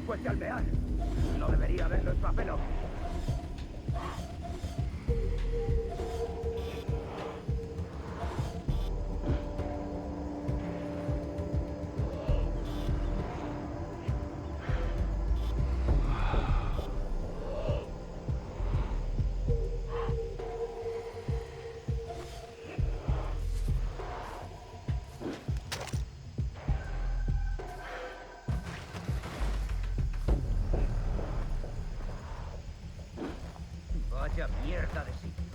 después de almear. No debería haberlo hecho a pelo. Vaya mierda de sitio.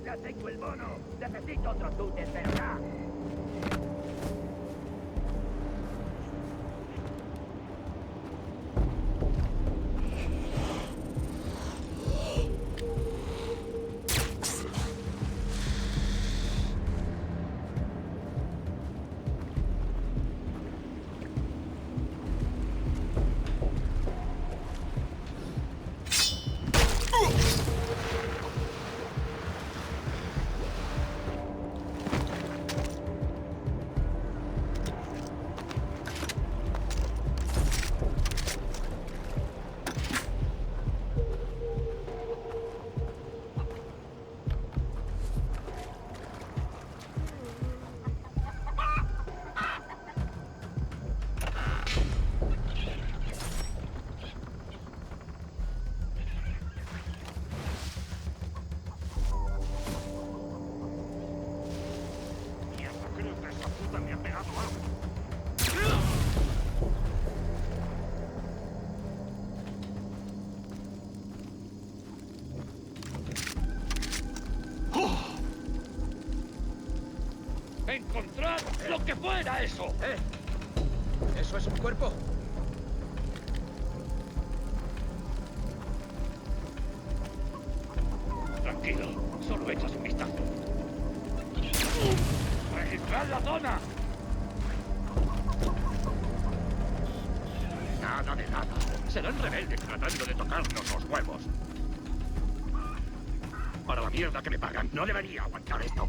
¡Ya tengo el mono! ¡Necesito otro túnel, pero ya! ¡Encontrad lo que fuera eso! ¿Eso es un cuerpo? Tranquilo, solo echas un vistazo. ¡Registrad la zona! Nada de nada. Serán rebeldes tratando de tocarnos los huevos. Para la mierda que me pagan, no debería aguantar esto.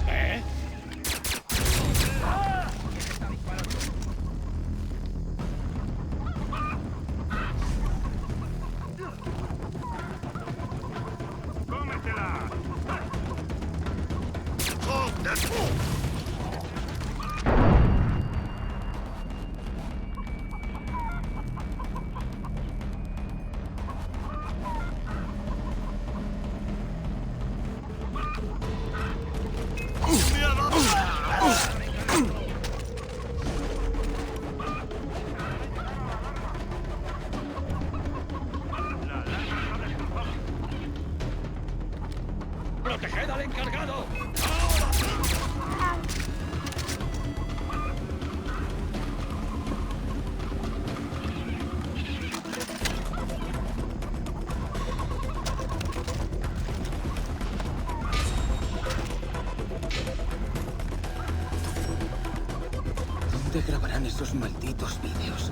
¿Eh? ¡Ah! ¿Quién está disparando? ¡Cómetela! ¡Proteged al encargado! ¿Dónde grabarán esos malditos vídeos?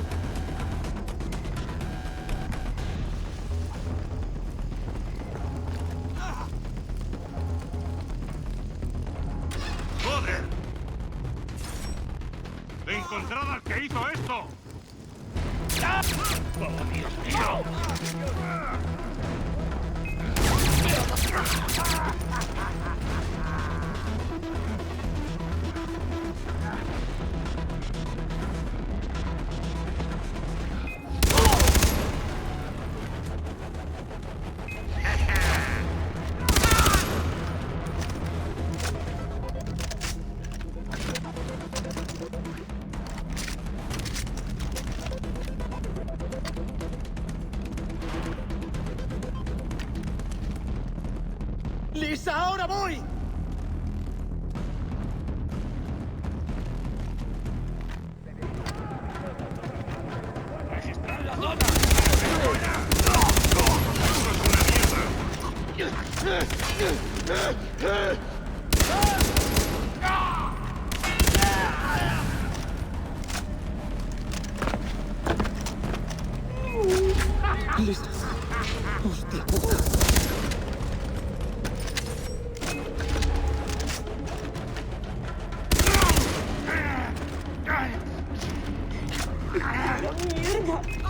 ¡Joder! ¡Encontrad al que hizo esto! ¡Ah! ¡Oh, Dios mío! ¡Lisa, ahora voy! ¡Registrar la zona! ¡Lisa! ¡Hostia puta!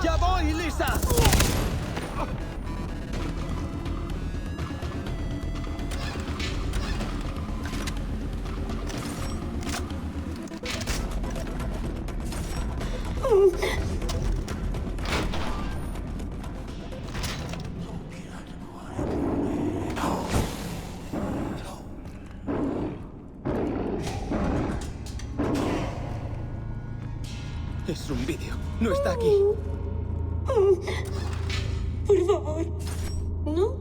¡Ya voy, Lisa! Es un vídeo. No está aquí. Por favor. ¿No?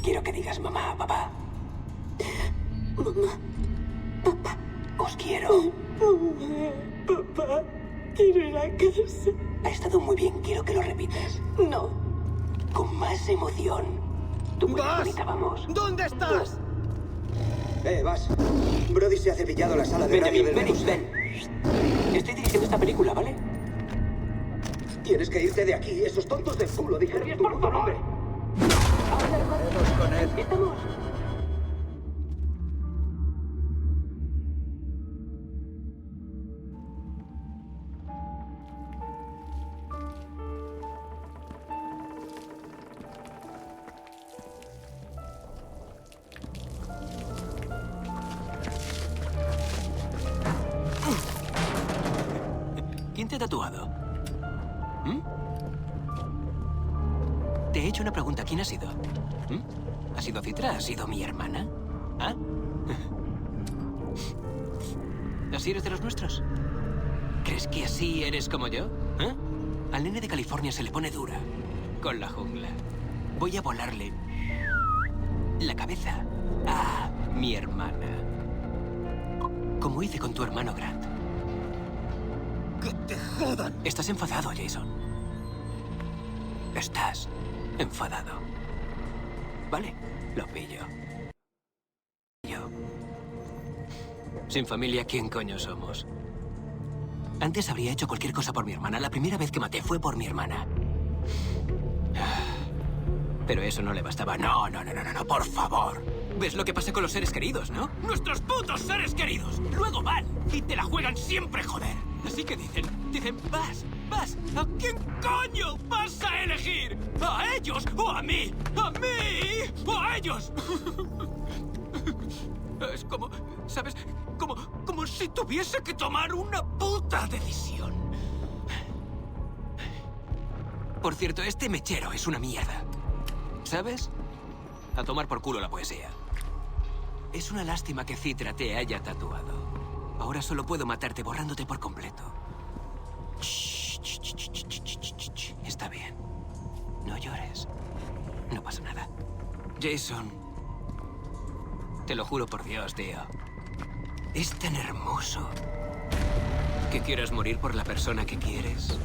Quiero que digas mamá, papá. Mamá. Papá. Os quiero. Mamá. Papá. Quiero ir a casa. Ha estado muy bien. Quiero que lo repitas. No. Con más emoción. Tú muy ¡Vas! bonita, vamos. ¿Dónde estás? Vas. Brody se ha cepillado la sala de radio Benjamin, del ven. Estoy dirigiendo esta película, ¿vale? Tienes que irte de aquí. Esos tontos del culo dijeron tu puto nombre. Vamos con él. Estamos. ¿Quién te ha tatuado? ¿Mm? Te he hecho una pregunta. ¿Quién ha sido? ¿Mm? ¿Ha sido Citra? ¿Ha sido mi hermana? ¿Ah? ¿Así eres de los nuestros? ¿Crees que así eres como yo? ¿Eh? Al nene de California se le pone dura con la jungla. Voy a volarle la cabeza a mi hermana. Como hice con tu hermano Grant. ¡Que te jodan! Estás enfadado, Jason. Estás enfadado. Vale, lo pillo. Yo. Sin familia, ¿quién coño somos? Antes habría hecho cualquier cosa por mi hermana. La primera vez que maté fue por mi hermana. Pero eso no le bastaba. No, por favor. ¿Ves lo que pasa con los seres queridos, no? ¡Nuestros putos seres queridos! Luego van y te la juegan siempre, joder. Así que dicen, vas. ¿A quién coño vas a elegir? ¿A ellos o a mí? ¿A mí o a ellos? Es como, ¿sabes? Como si tuviese que tomar una puta decisión. Por cierto, este mechero es una mierda. ¿Sabes? A tomar por culo la poesía. Es una lástima que Citra te haya tatuado. Ahora solo puedo matarte borrándote por completo. Está bien. No llores. No pasa nada. Jason, te lo juro por Dios, tío. Es tan hermoso que quieras morir por la persona que quieres.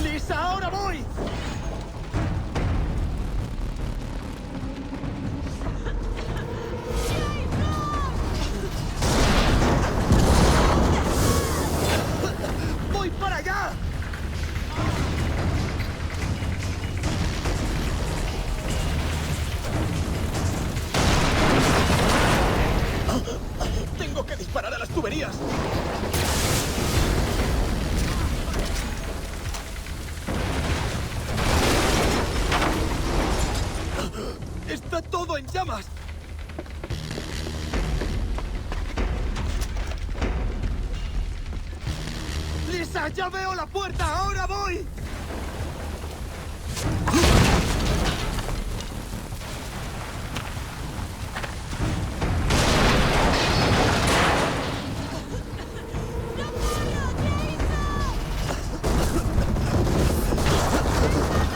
¡Lisa, ahora voy! ¡Voy para allá! ¡Tengo que disparar a las tuberías! ¡Lisa, ya veo la puerta! ¡Ahora voy!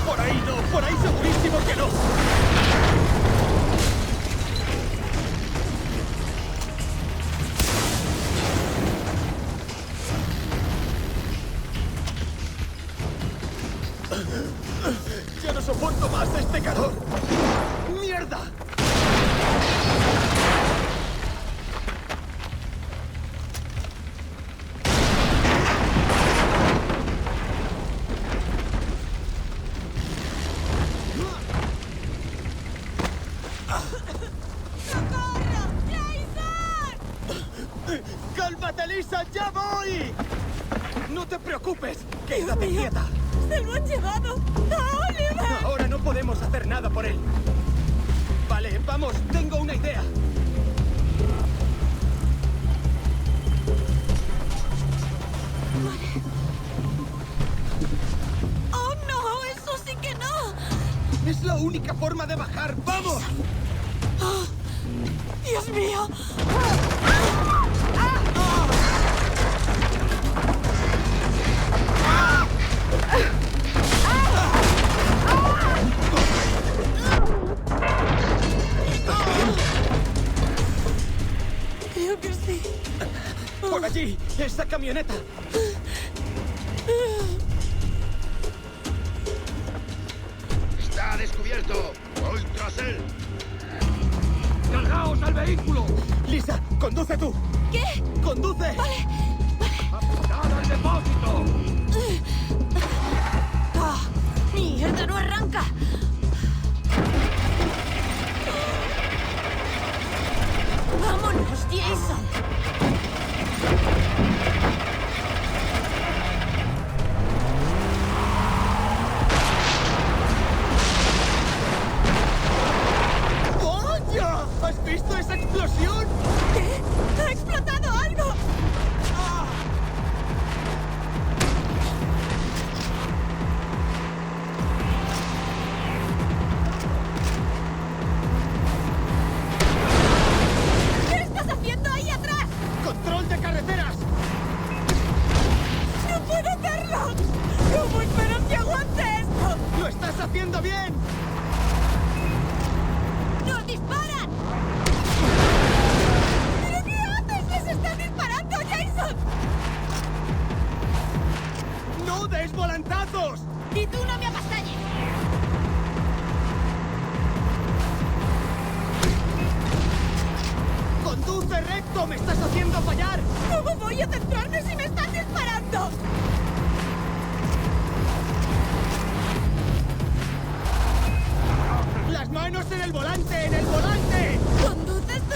¡Por ahí no! ¡Por ahí segurísimo que no! ¡Ya no soporto más este calor! ¡Mierda! ¡Cálmate, Lisa! ¡Ya voy! ¡No te preocupes! ¡Quédate quieta! ¡Se lo han llevado! ¡A Oliver! Ahora no podemos hacer nada por él. Vale, vamos, tengo una idea. ¡Oh, no! ¡Eso sí que no! Es la única forma de bajar. ¡Vamos! ¡Oh, ¡Dios mío! Creo que sí. ¡Por allí! ¡Esa camioneta! ¡Está descubierto! ¡Voy tras él! ¡Cargaos al vehículo! ¡Lisa, conduce tú! ¿Qué? ¡Conduce! Vale. ¡Apagad al depósito! ¡Ah! ¡Mierda, no arranca! ¡Vámonos, Jason! ¡Vaya! ¿Has visto esa explosión? ¿Qué? ¡Ha explotado algo! ¿Qué estás haciendo ahí atrás? ¡Control de carreteras! ¡No puedo hacerlo! ¿Cómo espero que aguante esto? ¡Lo estás haciendo bien! ¡Nos disparan! ¿Pero qué haces? ¡Les están disparando, Jason! ¡No des volantazos! ¡Y tú no me avasalles! ¡Conduce recto! ¡Me estás haciendo fallar! ¿Cómo voy a centrarme si me están disparando? ¡Las manos en el volante! ¡En el volante! ¿Conduces tú?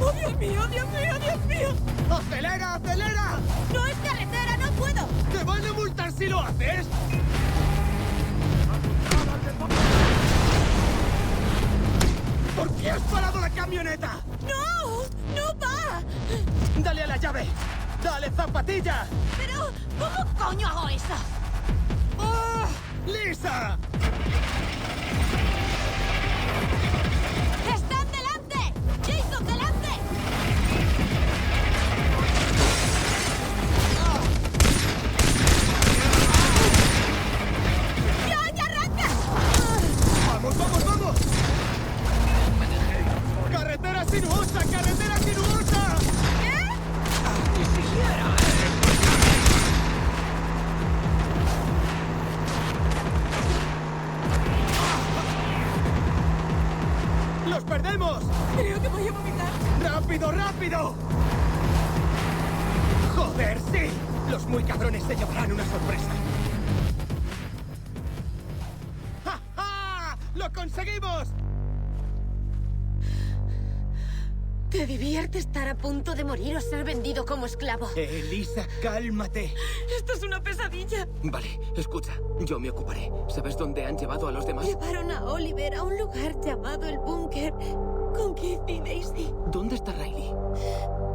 ¡Oh, Dios mío, Dios mío, Dios mío! ¡Acelera, acelera! ¡No es carretera, no puedo! ¡Te van a multar si lo haces! ¿Por qué has parado la camioneta? ¡No! ¡No va! ¡Dale a la llave! ¡Dale zapatilla! Pero, ¿cómo coño hago eso? ¡Oh! ¡Lisa! ¡Están delante! ¡Jason, delante! ¡Ya, ya arranca! ¡Vamos, vamos, vamos! ¡Carretera sinuosa! ¡Carretera sinuosa! ¿Qué? ¡Los perdemos! Creo que voy a vomitar. ¡Rápido, rápido! ¡Joder, sí! Los muy cabrones se llevarán una sorpresa. ¡Ja, ja! ¡Lo conseguimos! ¿Te divierte estar a punto de morir o ser vendido como esclavo? Elisa, cálmate. Esto es una pesadilla. Vale, escucha. Yo me ocuparé. ¿Sabes dónde han llevado a los demás? Llevaron a Oliver a un lugar llamado el Búnker con Keith y Daisy. ¿Dónde está Riley?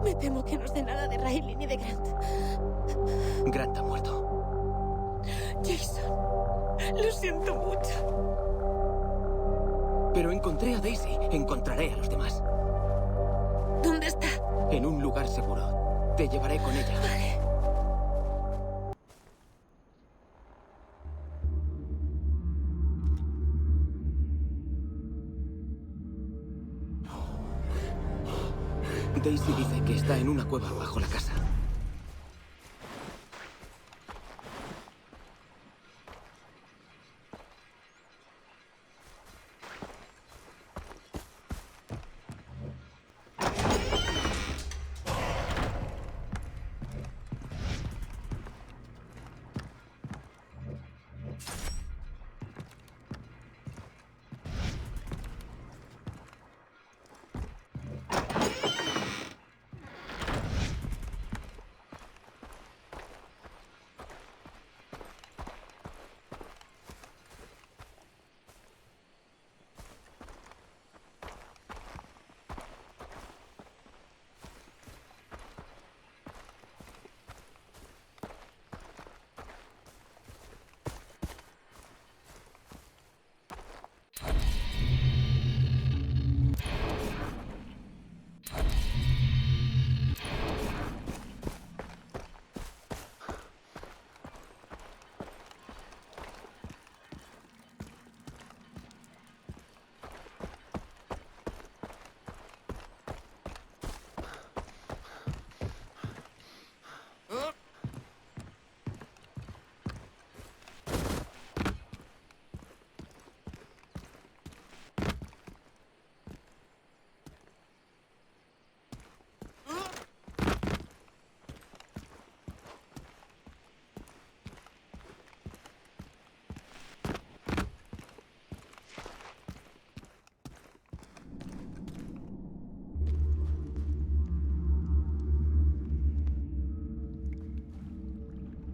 Me temo que no sé nada de Riley ni de Grant. Grant ha muerto. Jason, lo siento mucho. Pero encontré a Daisy. Encontraré a los demás. ¿Dónde está? En un lugar seguro. Te llevaré con ella. Vale. Daisy dice que está en una cueva bajo la casa.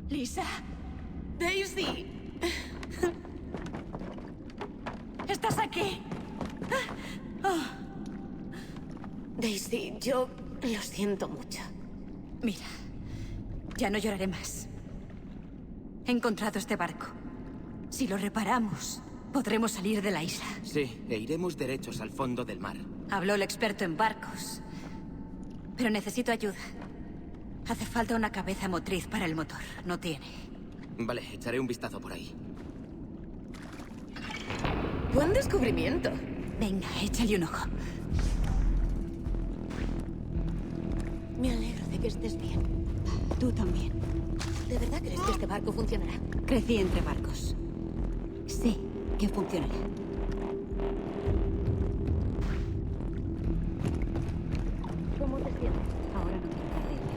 Lisa. Daisy. ¿Estás aquí? Oh. Daisy, yo lo siento mucho. Mira, ya no lloraré más. He encontrado este barco. Si lo reparamos, podremos salir de la isla. Sí, e iremos derechos al fondo del mar. Habló el experto en barcos. Pero necesito ayuda. Hace falta una cabeza motriz para el motor. No tiene. Vale, echaré un vistazo por ahí. Buen descubrimiento. Venga, échale un ojo. Me alegro de que estés bien. Tú también. ¿De verdad crees que este barco funcionará? Crecí entre barcos. Sí, que funcionará. ¿Cómo te sientes? Ahora no quiero perderme.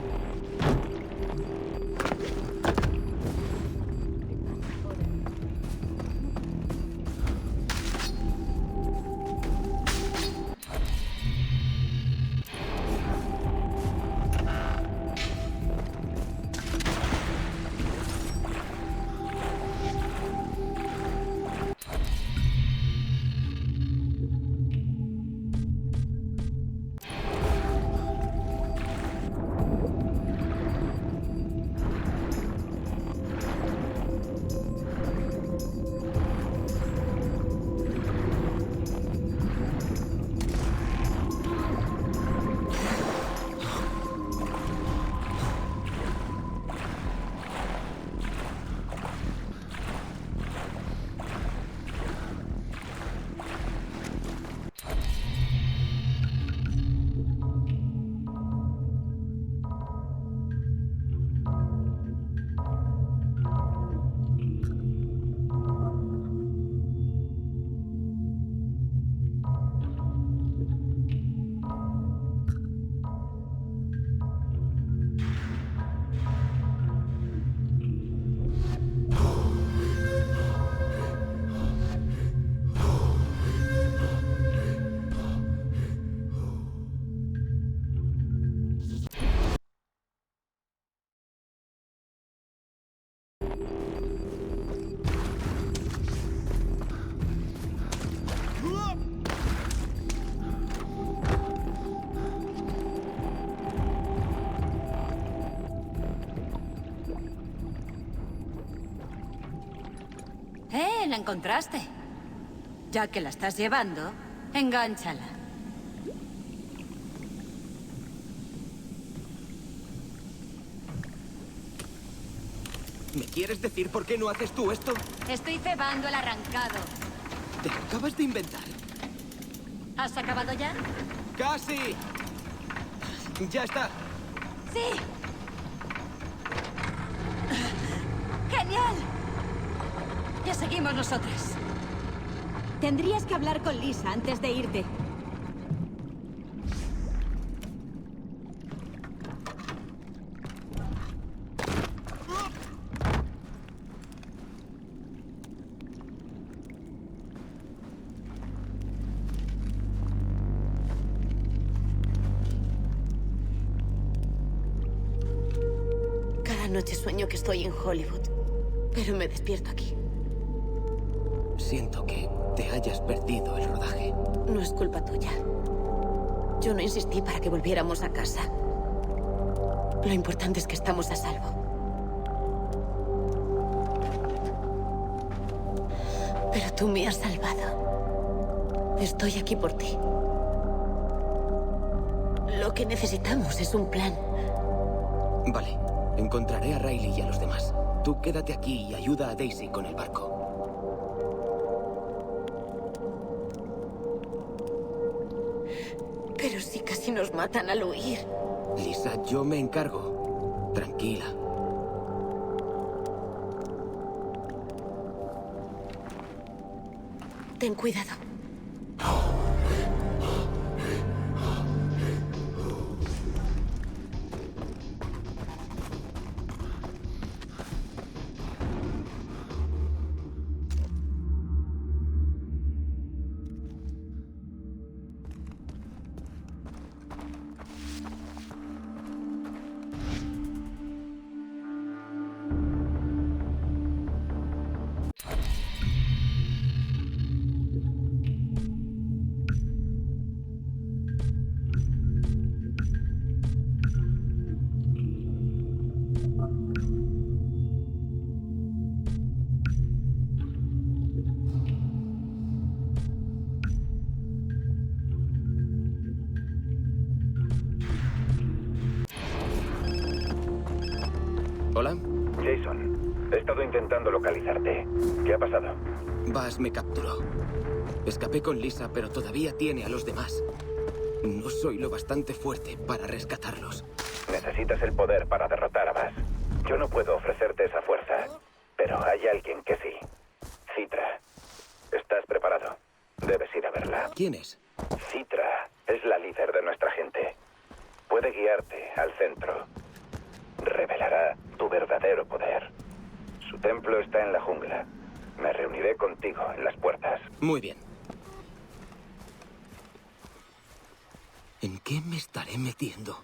la encontraste. Ya que la estás llevando, engánchala. ¿Me quieres decir por qué no haces tú esto? Estoy cebando el arrancado. Te lo acabas de inventar. ¿Has acabado ya? ¡Casi! ¡Ya está! ¡Sí! ¡Genial! Ya seguimos nosotras. Tendrías que hablar con Lisa antes de irte. Cada noche sueño que estoy en Hollywood, pero me despierto aquí. Siento que te hayas perdido el rodaje. No es culpa tuya. Yo no insistí para que volviéramos a casa. Lo importante es que estamos a salvo. Pero tú me has salvado. Estoy aquí por ti. Lo que necesitamos es un plan. Vale, encontraré a Riley y a los demás. Tú quédate aquí y ayuda a Daisy con el barco. Pero si casi nos matan al huir. Lisa, yo me encargo. Tranquila. Ten cuidado. ¿Hola? Jason, he estado intentando localizarte. ¿Qué ha pasado? Bass me capturó. Escapé con Lisa, pero todavía tiene a los demás. No soy lo bastante fuerte para rescatarlos. Necesitas el poder para derrotar a Bass. Yo no puedo ofrecerte esa fuerza, pero hay alguien que sí. Citra. ¿Estás preparado? Debes ir a verla. ¿Quién es? Citra es la líder de nuestra gente. Puede guiarte al centro. Revelará tu verdadero poder. Su templo está en la jungla. Me reuniré contigo en las puertas. Muy bien. ¿En qué me estaré metiendo?